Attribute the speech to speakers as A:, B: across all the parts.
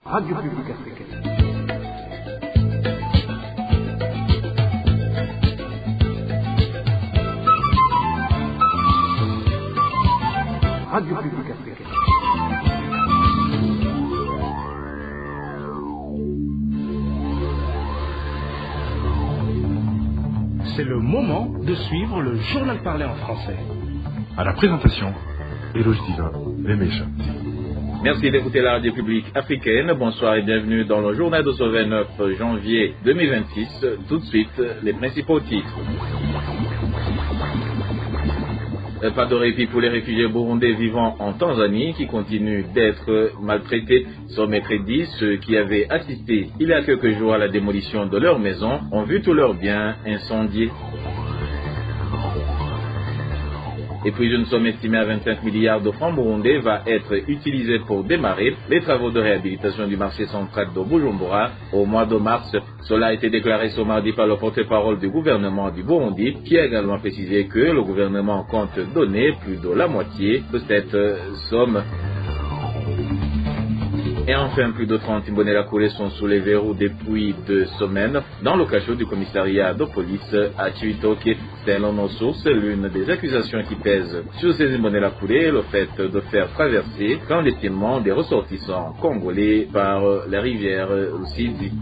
A: Radio Publique Africaine. Radio Publique Africaine.
B: C'est le moment de suivre le journal parlé en français.
C: À la présentation, Eloge Diva, Lemesha.
D: Merci d'écouter la radio publique africaine. Bonsoir et bienvenue dans le journal de ce 29 janvier 2026. Tout de suite, les principaux titres. Pas de répit pour les réfugiés burundais vivant en Tanzanie qui continuent d'être maltraités. Ce mercredi, ceux qui avaient assisté il y a quelques jours à la démolition de leur maison ont vu tous leurs biens incendiés. Et puis une somme estimée à 25 milliards de francs burundais va être utilisée pour démarrer les travaux de réhabilitation du marché central de Bujumbura au mois de mars. Cela a été déclaré ce mardi par le porte-parole du gouvernement du Burundi, qui a également précisé que le gouvernement compte donner plus de la moitié de cette somme. Et enfin, plus de 30 Imbonerakure sont sous les verrous depuis 2 semaines dans le cachot du commissariat de police à Chibitoke. Selon nos sources, l'une des accusations qui pèsent sur ces Imbonerakure est le fait de faire traverser clandestinement des ressortissants congolais par la rivière Rusizi.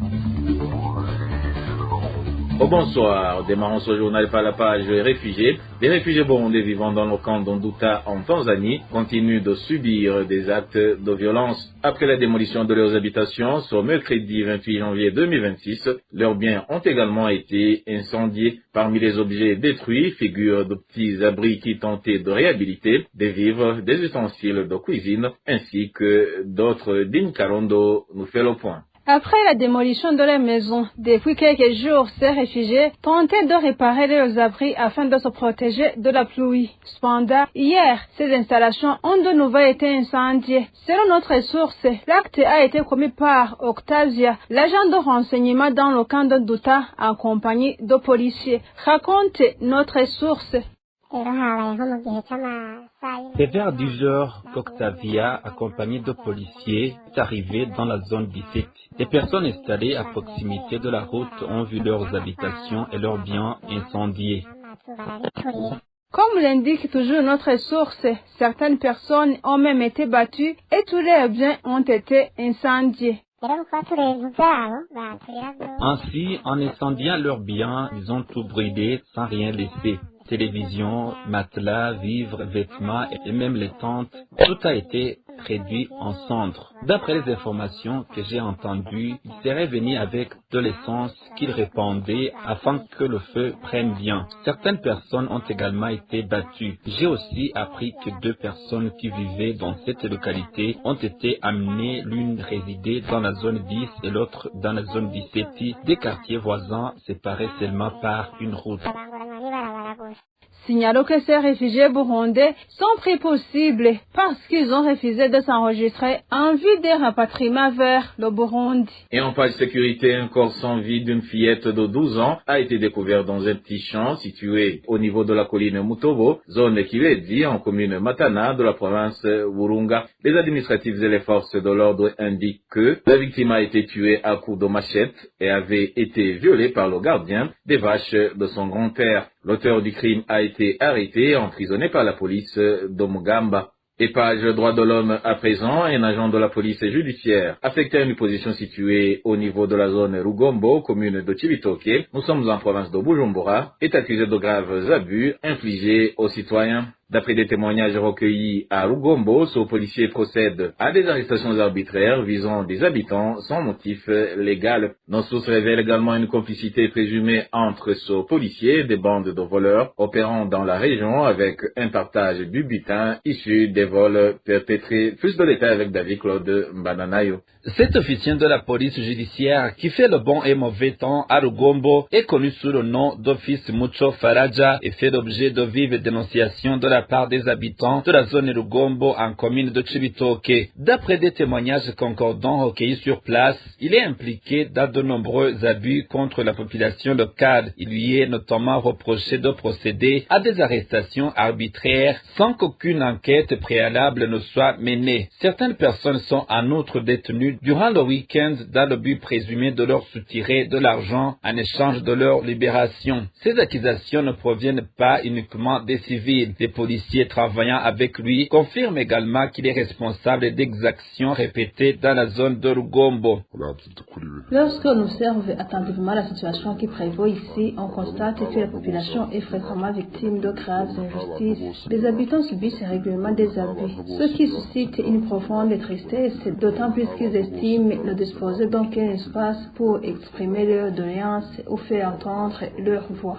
D: Au bonsoir, démarrons ce journal par la page réfugiés. Les réfugiés burundais vivant dans le camp d'Onduta en Tanzanie continuent de subir des actes de violence. Après la démolition de leurs habitations, ce mercredi 28 janvier 2026, leurs biens ont également été incendiés. Parmi les objets détruits figurent de petits abris qui tentaient de réhabiliter, des vivres, des ustensiles de cuisine, ainsi que d'autres. Dine Karondo nous fait le point.
E: Après la démolition de leur maison, depuis quelques jours, ces réfugiés tentaient de réparer leurs abris afin de se protéger de la pluie. Cependant, hier, ces installations ont de nouveau été incendiées. Selon notre source, l'acte a été commis par Octavia, l'agent de renseignement dans le camp de Douta, en compagnie de policiers. Raconte notre source.
F: C'est vers 10 heures qu'Octavia, accompagné de policiers, est arrivé dans la zone 17. Les personnes installées à proximité de la route ont vu leurs habitations et leurs biens incendiés.
E: Comme l'indique toujours notre source, certaines personnes ont même été battues et tous leurs biens ont été incendiés.
F: Ainsi, en incendiant leurs biens, ils ont tout brûlé sans rien laisser. Télévision, matelas, vivres, vêtements et même les tentes, tout a été réduit en cendres. D'après les informations que j'ai entendues, ils seraient venus avec de l'essence qu'ils répandaient afin que le feu prenne bien. Certaines personnes ont également été battues. J'ai aussi appris que 2 personnes qui vivaient dans cette localité ont été amenées, l'une résidait dans la zone 10 et l'autre dans la zone 17, des quartiers voisins séparés seulement par une route.
E: Signalons que ces réfugiés burundais sont pris pour cible parce qu'ils ont refusé de s'enregistrer en vue des rapatriements vers le Burundi.
D: Et en page sécurité, un corps sans vie d'une fillette de 12 ans a été découvert dans un petit champ situé au niveau de la colline Mutobo, zone Kiwedi, en commune Matana de la province Burunga. Les administratifs et les forces de l'ordre indiquent que la victime a été tuée à coups de machette et avait été violée par le gardien des vaches de son grand-père. L'auteur du crime a été arrêté et emprisonné par la police de Mugamba. Et page droits de l'homme à présent, un agent de la police judiciaire affecté à une position située au niveau de la zone Rugombo, commune de Chibitoke, nous sommes en province de Bujumbura, est accusé de graves abus infligés aux citoyens. D'après des témoignages recueillis à Rugombo, ce policier procède à des arrestations arbitraires visant des habitants sans motif légal. Nos sources révèlent également une complicité présumée entre ce policier et des bandes de voleurs opérant dans la région avec un partage du butin issu des vols perpétrés. Plus de détails avec David Claude Mbananayo.
F: Cet officier de la police judiciaire qui fait le bon et mauvais temps à Rugombo est connu sous le nom d'Office Mucho Faraja et fait l'objet de vives dénonciations de la la part des habitants de la zone Rugombo en commune de Cibitoke. D'après des témoignages concordants recueillis sur place, il est impliqué dans de nombreux abus contre la population locale. Il lui est notamment reproché de procéder à des arrestations arbitraires sans qu'aucune enquête préalable ne soit menée. Certaines personnes sont en outre détenues durant le week-end dans le but présumé de leur soutirer de l'argent en échange de leur libération. Ces accusations ne proviennent pas uniquement des civils. Les policiers travaillant avec lui confirment également qu'il est responsable d'exactions répétées dans la zone de Rugombo.
E: Lorsque l'on observe attentivement la situation qui prévaut ici, on constate que la population est fréquemment victime de graves injustices. Les habitants subissent régulièrement des abus, ce qui suscite une profonde tristesse, d'autant plus qu'ils estiment ne disposer d'aucun espace pour exprimer leurs doléances ou faire entendre leur voix.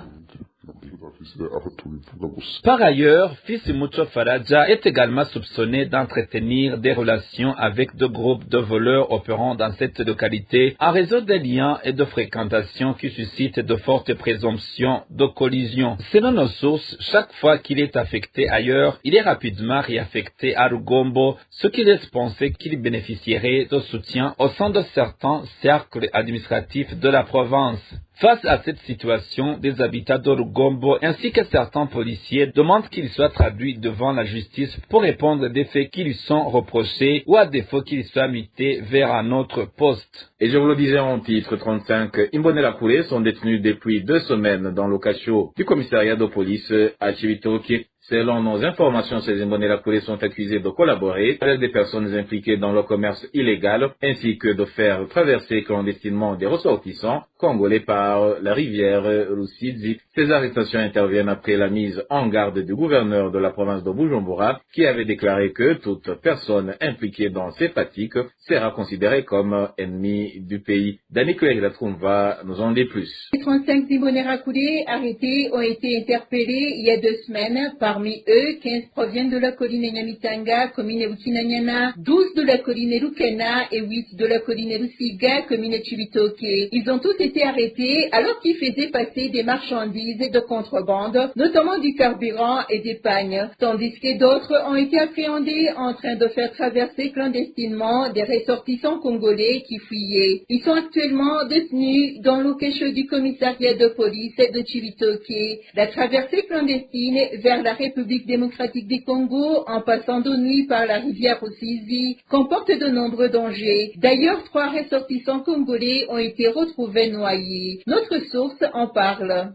F: Par ailleurs, Fils Mucho Faraja est également soupçonné d'entretenir des relations avec deux groupes de voleurs opérant dans cette localité en raison des liens et de fréquentation qui suscitent de fortes présomptions de collision. Selon nos sources, chaque fois qu'il est affecté ailleurs, il est rapidement réaffecté à Rugombo, ce qui laisse penser qu'il bénéficierait de soutien au sein de certains cercles administratifs de la province. Face à cette situation, des habitants de Rugombo ainsi que certains policiers demandent qu'il soit traduit devant la justice pour répondre des faits qui lui sont reprochés ou à défaut qu'il soit muté vers un autre poste.
D: Et je vous le disais en titre, 35 Imbonerakure sont détenus depuis 2 semaines dans le cachot du commissariat de police à Cibitoke. Selon nos informations, ces Imbonerakure sont accusés de collaborer avec des personnes impliquées dans le commerce illégal ainsi que de faire traverser clandestinement des ressortissants congolais par la rivière Rusizi. Ces arrestations interviennent après la mise en garde du gouverneur de la province de Bujumbura qui avait déclaré que toute personne impliquée dans ces pratiques sera considérée comme ennemi du pays. Dani Latrumva nous en dit plus.
G: Les 35 Imbonerakure arrêtés ont été interpellés il y a 2 semaines. Parmi eux, 15 proviennent de la colline Nyamitanga, commune Bukinanyana, 12 de la colline Rukena et 8 de la colline Rusiga, commune Cibitoke. Ils ont tous été arrêtés alors qu'ils faisaient passer des marchandises de contrebande, notamment du carburant et des pagnes, tandis que d'autres ont été appréhendés en train de faire traverser clandestinement des ressortissants congolais qui fuyaient. Ils sont actuellement détenus dans le cachot du commissariat de police de Cibitoke. La traversée clandestine vers la République démocratique du Congo, en passant de nuit par la rivière Rusizi, comporte de nombreux dangers. D'ailleurs, 3 ressortissants congolais ont été retrouvés noyés. Notre source en parle.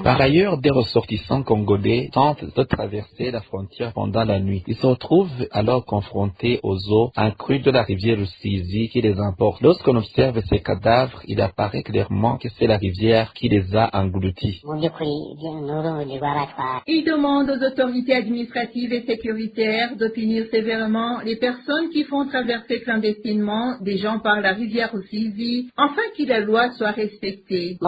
F: Par ailleurs, des ressortissants congolais tentent de traverser la frontière pendant la nuit. Ils se retrouvent alors confrontés aux eaux accrues de la rivière Rusizi qui les emporte. Lorsqu'on observe ces cadavres, il apparaît clairement que c'est la rivière qui les a engloutis.
G: Il demande aux autorités administratives et sécuritaires de punir sévèrement les personnes qui font traverser clandestinement des gens par la rivière Rusizi, afin que la loi soit respectée.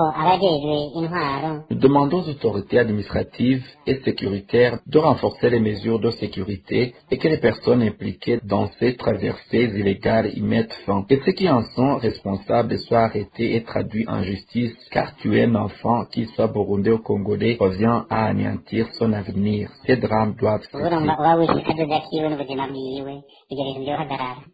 F: Nous demandons aux autorités administratives et sécuritaires de renforcer les mesures de sécurité et que les personnes impliquées dans ces traversées illégales y mettent fin. Et ceux qui en sont responsables soient arrêtés et traduits en justice, car tuer un enfant, qu'il soit burundais ou congolais, revient à anéantir son avenir. Ces drames doivent cesser.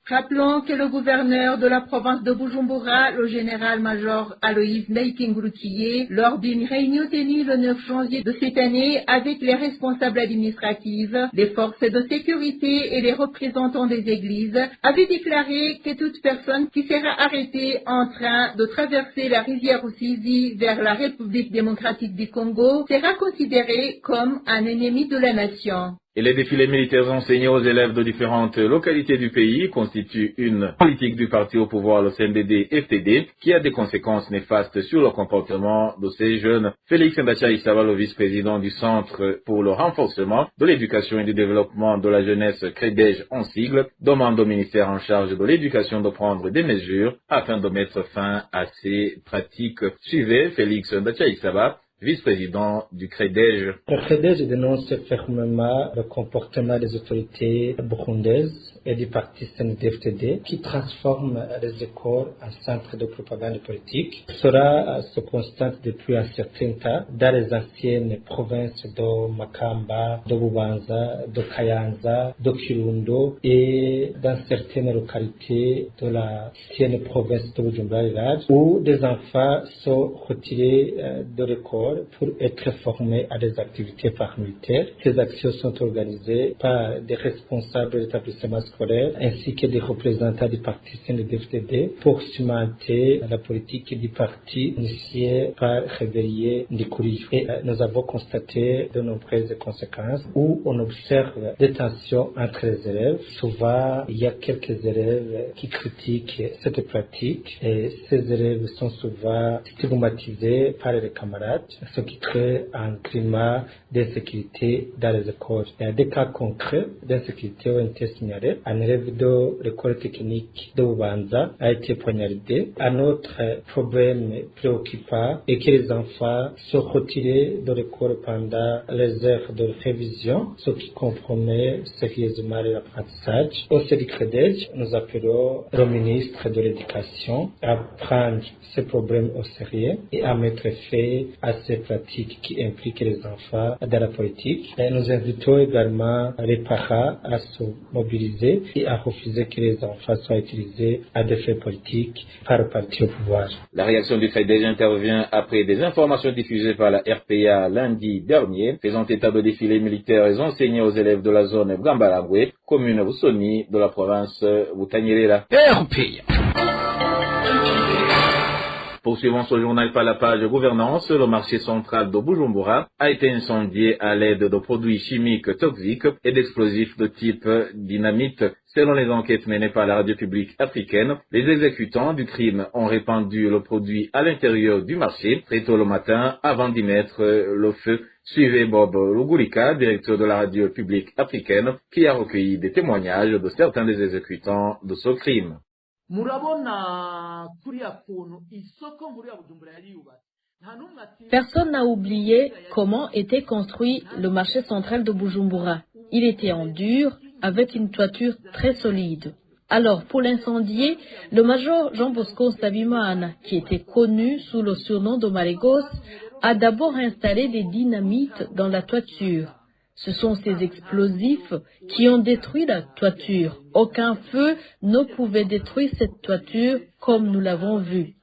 G: Rappelons que le gouverneur de la province de Bujumbura, le général-major Aloïs Naikingurukiye, lors d'une réunion tenue le 9 janvier de cette année avec les responsables administratifs, les forces de sécurité et les représentants des églises, avait déclaré que toute personne qui sera arrêtée en train de traverser la rivière Rusizi vers la République démocratique du Congo sera considérée comme un ennemi de la nation.
D: Et les défilés militaires enseignés aux élèves de différentes localités du pays constituent une politique du parti au pouvoir, le CNDD-FDD, qui a des conséquences néfastes sur le comportement de ces jeunes. Félix Ndachaïsaba, le vice-président du Centre pour le renforcement de l'éducation et du développement de la jeunesse CREDEJ en sigle, demande au ministère en charge de l'éducation de prendre des mesures afin de mettre fin à ces pratiques. Suivez Félix Ndachaïsaba, vice-président du CREDEJ.
H: Le CREDEJ dénonce fermement le comportement des autorités burundaises et du parti CNDD-FDD qui transforme les écoles en centre de propagande politique. Cela se constate depuis un certain temps dans les anciennes provinces de Makamba, de Bubanza, de Kayanza, de Kirundo et dans certaines localités de l'ancienne province de Bujumbura où des enfants sont retirés de l'école pour être formés à des activités paramilitaires. Ces actions sont organisées par des responsables de l'établissement scolaire ainsi que des représentants du parti CNDD-FDD pour cimenter la politique du parti initiée par Réveillé Ndikuriyo. Et nous avons constaté de nombreuses conséquences où on observe des tensions entre les élèves. Souvent, il y a quelques élèves qui critiquent cette pratique et ces élèves sont souvent stigmatisés par les camarades, ce qui crée un climat d'insécurité dans les écoles. Il y a des cas concrets d'insécurité ont été signalés. Un élève de l'école technique de Bubanza a été poignardé. Un autre problème préoccupant est que les enfants sont retirés de l'école pendant les heures de révision, ce qui compromet sérieusement leur apprentissage. Au CEDICREDEJ, nous appelons le ministre de l'Éducation à prendre ces problèmes au sérieux et à mettre fin à ces pratiques qui impliquent les enfants dans la politique. Et nous invitons également les parents à se mobiliser et à refuser que les enfants soient utilisés à des fins politiques par le parti au pouvoir.
D: La réaction du FEDEJ intervient après des informations diffusées par la RPA lundi dernier, faisant état de défilés militaires enseignés aux élèves de la zone Bwambarangwe, commune Busoni de la province Butanyerera. Poursuivant ce journal par la page gouvernance, le marché central de Bujumbura a été incendié à l'aide de produits chimiques toxiques et d'explosifs de type dynamite. Selon les enquêtes menées par la radio publique africaine, les exécutants du crime ont répandu le produit à l'intérieur du marché très tôt le matin avant d'y mettre le feu. Suivez Bob Rugurika, directeur de la radio publique africaine, qui a recueilli des témoignages de certains des exécutants de ce crime.
I: Personne n'a oublié comment était construit le marché central de Bujumbura. Il était en dur, avec une toiture très solide. Alors, pour l'incendier, le major Jean Bosco Nsabimana, qui était connu sous le surnom de Marégos, a d'abord installé des dynamites dans la toiture. Ce sont ces explosifs qui ont détruit la toiture. Aucun feu ne pouvait détruire cette toiture comme nous l'avons vu.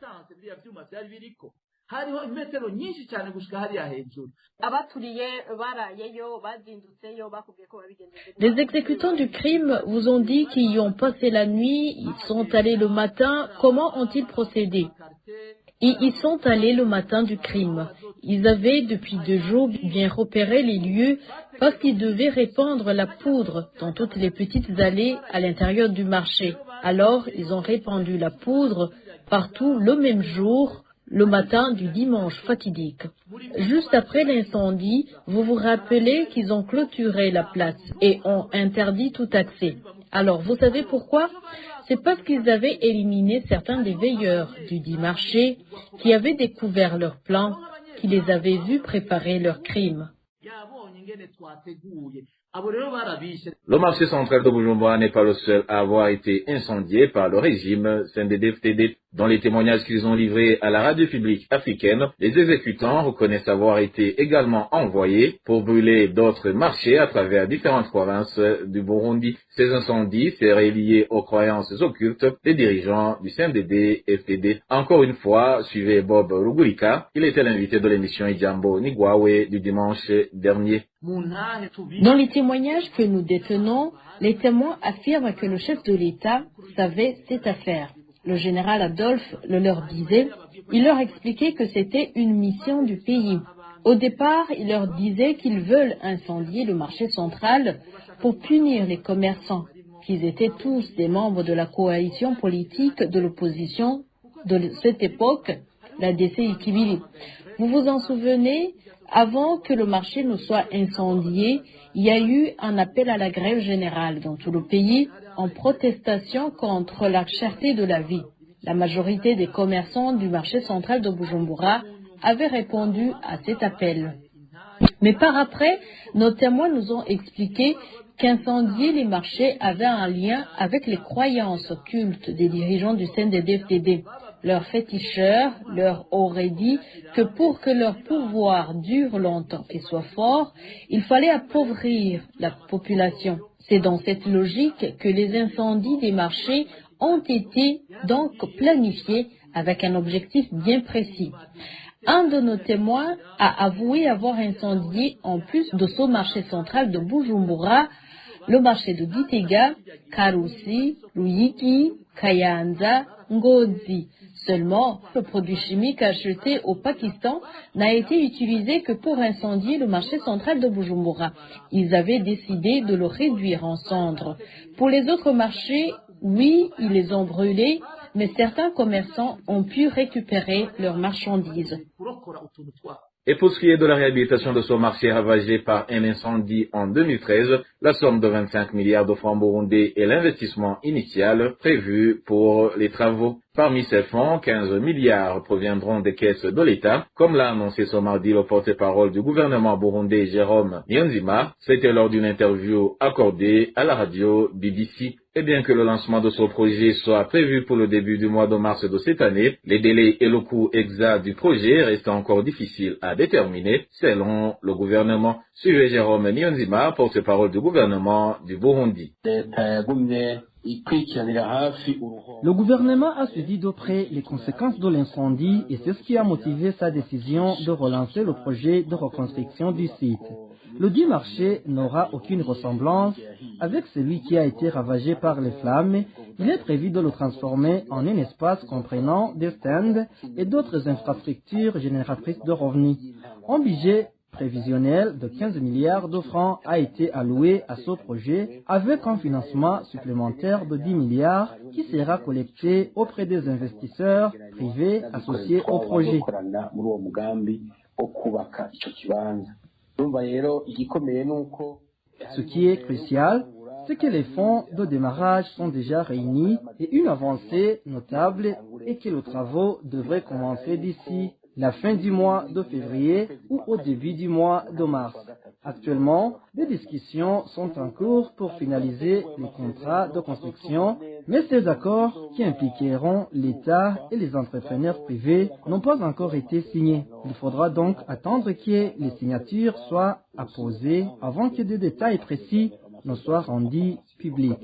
I: Les exécutants du crime vous ont dit qu'ils y ont passé la nuit, ils sont allés le matin. Comment ont-ils procédé? Ils sont allés le matin du crime. Ils avaient depuis 2 jours bien repéré les lieux parce qu'ils devaient répandre la poudre dans toutes les petites allées à l'intérieur du marché. Alors, ils ont répandu la poudre partout le même jour, le matin du dimanche fatidique. Juste après l'incendie, vous vous rappelez qu'ils ont clôturé la place et ont interdit tout accès. Alors, vous savez pourquoi? C'est parce qu'ils avaient éliminé certains des veilleurs du dit marché qui avaient découvert leur plan, qui les avaient vus préparer leur crime.
D: Le marché central de Bujumbura n'est pas le seul à avoir été incendié par le régime CNDD-FDD. Dans les témoignages qu'ils ont livrés à la radio publique africaine, les exécutants reconnaissent avoir été également envoyés pour brûler d'autres marchés à travers différentes provinces du Burundi. Ces incendies seraient liés aux croyances occultes des dirigeants du CNDD-FDD. Encore une fois, suivez Bob Rugurika, il était l'invité de l'émission Ijambo Nigwawe du dimanche dernier.
I: Dans les témoignages que nous détenons, les témoins affirment que le chef de l'État savait cette affaire. Le général Adolphe le leur disait, il leur expliquait que c'était une mission du pays. Au départ, il leur disait qu'ils veulent incendier le marché central pour punir les commerçants, qu'ils étaient tous des membres de la coalition politique de l'opposition de cette époque, la DCI Kibili. Vous vous en souvenez? Avant que le marché ne soit incendié, il y a eu un appel à la grève générale dans tout le pays en protestation contre la cherté de la vie. La majorité des commerçants du marché central de Bujumbura avaient répondu à cet appel. Mais par après, nos témoins nous ont expliqué qu'incendier les marchés avait un lien avec les croyances occultes des dirigeants du CNDD-FDD. Leurs féticheurs leur auraient dit que pour que leur pouvoir dure longtemps et soit fort, il fallait appauvrir la population. C'est dans cette logique que les incendies des marchés ont été donc planifiés avec un objectif bien précis. Un de nos témoins a avoué avoir incendié, en plus de ce marché central de Bujumbura, le marché de Gitega, Karusi, Ruyigi, Kayanza, Ngozi. Seulement, le produit chimique acheté au Pakistan n'a été utilisé que pour incendier le marché central de Bujumbura. Ils avaient décidé de le réduire en cendres. Pour les autres marchés, oui, ils les ont brûlés, mais certains commerçants ont pu récupérer leurs marchandises.
D: Et pour ce qui est de la réhabilitation de ce marché ravagé par un incendie en 2013, la somme de 25 milliards de francs burundais est l'investissement initial prévu pour les travaux. Parmi ces fonds, 15 milliards proviendront des caisses de l'État, comme l'a annoncé ce mardi le porte-parole du gouvernement burundais Jérôme Niyonzima. C'était lors d'une interview accordée à la radio BBC. Et bien que le lancement de ce projet soit prévu pour le début du mois de mars de cette année, les délais et le coût exact du projet restent encore difficiles à déterminer, selon le gouvernement. Suivez Jérôme Niyonzima, porte-parole du gouvernement du Burundi.
J: Le gouvernement a suivi de près les conséquences de l'incendie et c'est ce qui a motivé sa décision de relancer le projet de reconstruction du site. Le dit marché n'aura aucune ressemblance avec celui qui a été ravagé par les flammes. Il est prévu de le transformer en un espace comprenant des stands et d'autres infrastructures génératrices de revenus. Un budget prévisionnel de 15 milliards de francs a été alloué à ce projet avec un financement supplémentaire de 10 milliards qui sera collecté auprès des investisseurs privés associés au projet. Ce qui est crucial, c'est que les fonds de démarrage sont déjà réunis et une avancée notable est que les travaux devraient commencer d'ici la fin du mois de février ou au début du mois de mars. Actuellement, des discussions sont en cours pour finaliser les contrats de construction, mais ces accords qui impliqueront l'État et les entrepreneurs privés n'ont pas encore été signés. Il faudra donc attendre que les signatures soient apposées avant que des détails précis ne soient rendus publics.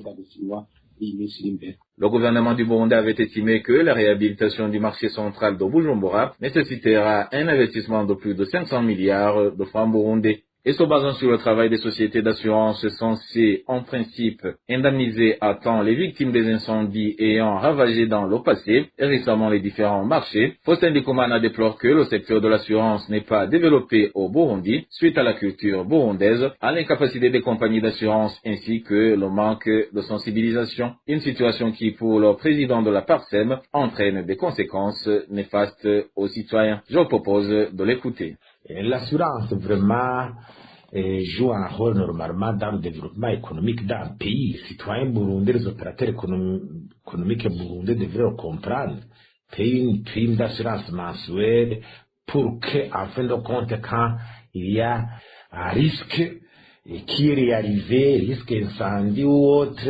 D: Le gouvernement du Burundi avait estimé que la réhabilitation du marché central de Bujumbura nécessitera un investissement de plus de 500 milliards de francs burundais. Et se basant sur le travail des sociétés d'assurance censées, en principe, indemniser à temps les victimes des incendies ayant ravagé dans le passé et récemment les différents marchés, Faustin Ndikumana déplore que le secteur de l'assurance n'est pas développé au Burundi suite à la culture burundaise, à l'incapacité des compagnies d'assurance ainsi que le manque de sensibilisation. Une situation qui, pour le président de la PARSEM, entraîne des conséquences néfastes aux citoyens. Je propose de l'écouter.
K: L'assurance vraiment joue un rôle normalement dans le développement économique d'un pays. Les citoyens burundais, les opérateurs économiques burundais devraient le comprendre. Payer une prime d'assurance mensuelle pour que, en fin de compte, quand il y a un risque qui est réalisé, risque incendie ou autre,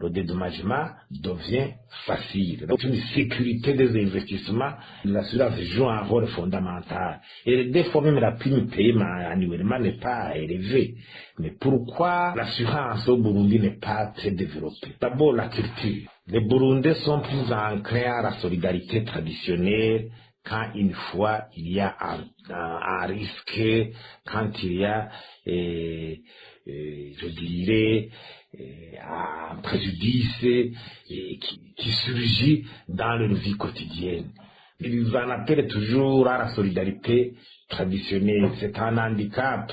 K: le dédommagement devient facile. Donc, une sécurité des investissements, l'assurance joue un rôle fondamental. Et des fois même la prime payée annuellement n'est pas élevée. Mais pourquoi l'assurance au Burundi n'est pas très développée? D'abord, la culture. Les Burundais sont plus ancrés à la solidarité traditionnelle. Quand une fois il y a un risque, quand il y a, je dirais, un préjudice qui surgit dans leur vie quotidienne. Ils en appellent toujours à la solidarité traditionnelle. C'est un handicap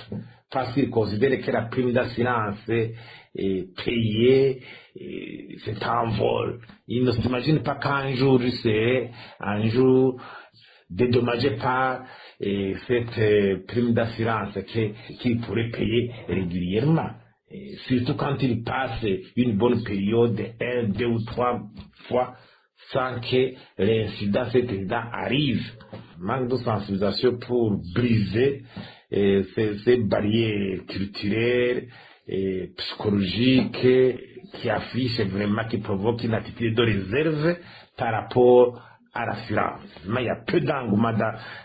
K: parce qu'ils considèrent que la prime d'assurance est payée, c'est un vol. Ils ne s'imaginent pas qu'un jour, c'est un jour dédommagé par cette prime d'assurance qu'ils pourraient payer régulièrement. Et surtout quand ils passent une bonne période, 1, 2 ou 3 fois, sans que cet incident arrive. Manque de sensibilisation pour briser ces barrières culturelles psychologique qui affiche vraiment, qui provoque une attitude de réserve par rapport à l'assurance. Mais il y a peu d'engouement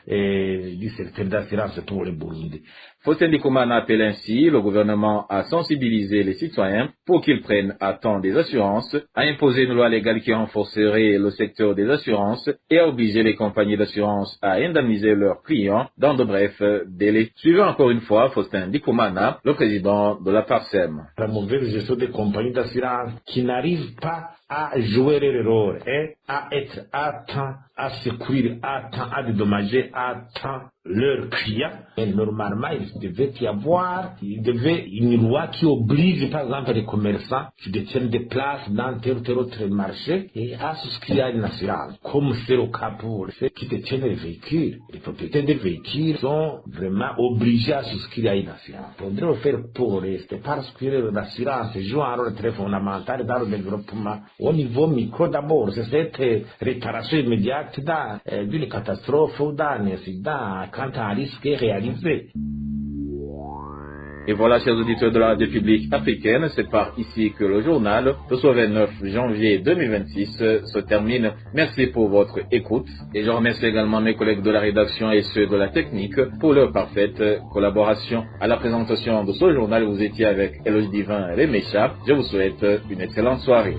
K: du secteur d'assurance pour le Burundi.
D: Faustin Ndikumana appelle ainsi le gouvernement à sensibiliser les citoyens pour qu'ils prennent à temps des assurances, à imposer une loi légale qui renforcerait le secteur des assurances et à obliger les compagnies d'assurance à indemniser leurs clients dans de brefs délais. Suivons encore une fois Faustin Ndikumana, le président de la PARSEM.
K: La mauvaise gestion des compagnies d'assurance qui n'arrivent pas à jouer leur rôle et à être à temps, à secourir à temps, à dédommager à temps leurs clients. Et normalement, il devait y avoir une loi qui oblige, par exemple, les commerçants qui détiennent des places dans tel ou tel autre marché et à souscrire à une assurance. Comme c'est le cas pour ceux qui détiennent les véhicules. Les propriétaires des véhicules sont vraiment obligés à souscrire à une assurance. Il faudrait le faire pour rester parce que l'assurance joue un rôle très fondamental dans le développement. Au niveau micro d'abord, c'est cette réparation immédiate d'une catastrophe ou d'un incident quand un risque est réalisé.
D: Et voilà, chers auditeurs de la radio publique africaine, c'est par ici que le journal de ce 29 janvier 2026 se termine. Merci pour votre écoute et je remercie également mes collègues de la rédaction et ceux de la technique pour leur parfaite collaboration. À la présentation de ce journal, vous étiez avec Eloge Divin Remecha. Je vous souhaite une excellente soirée.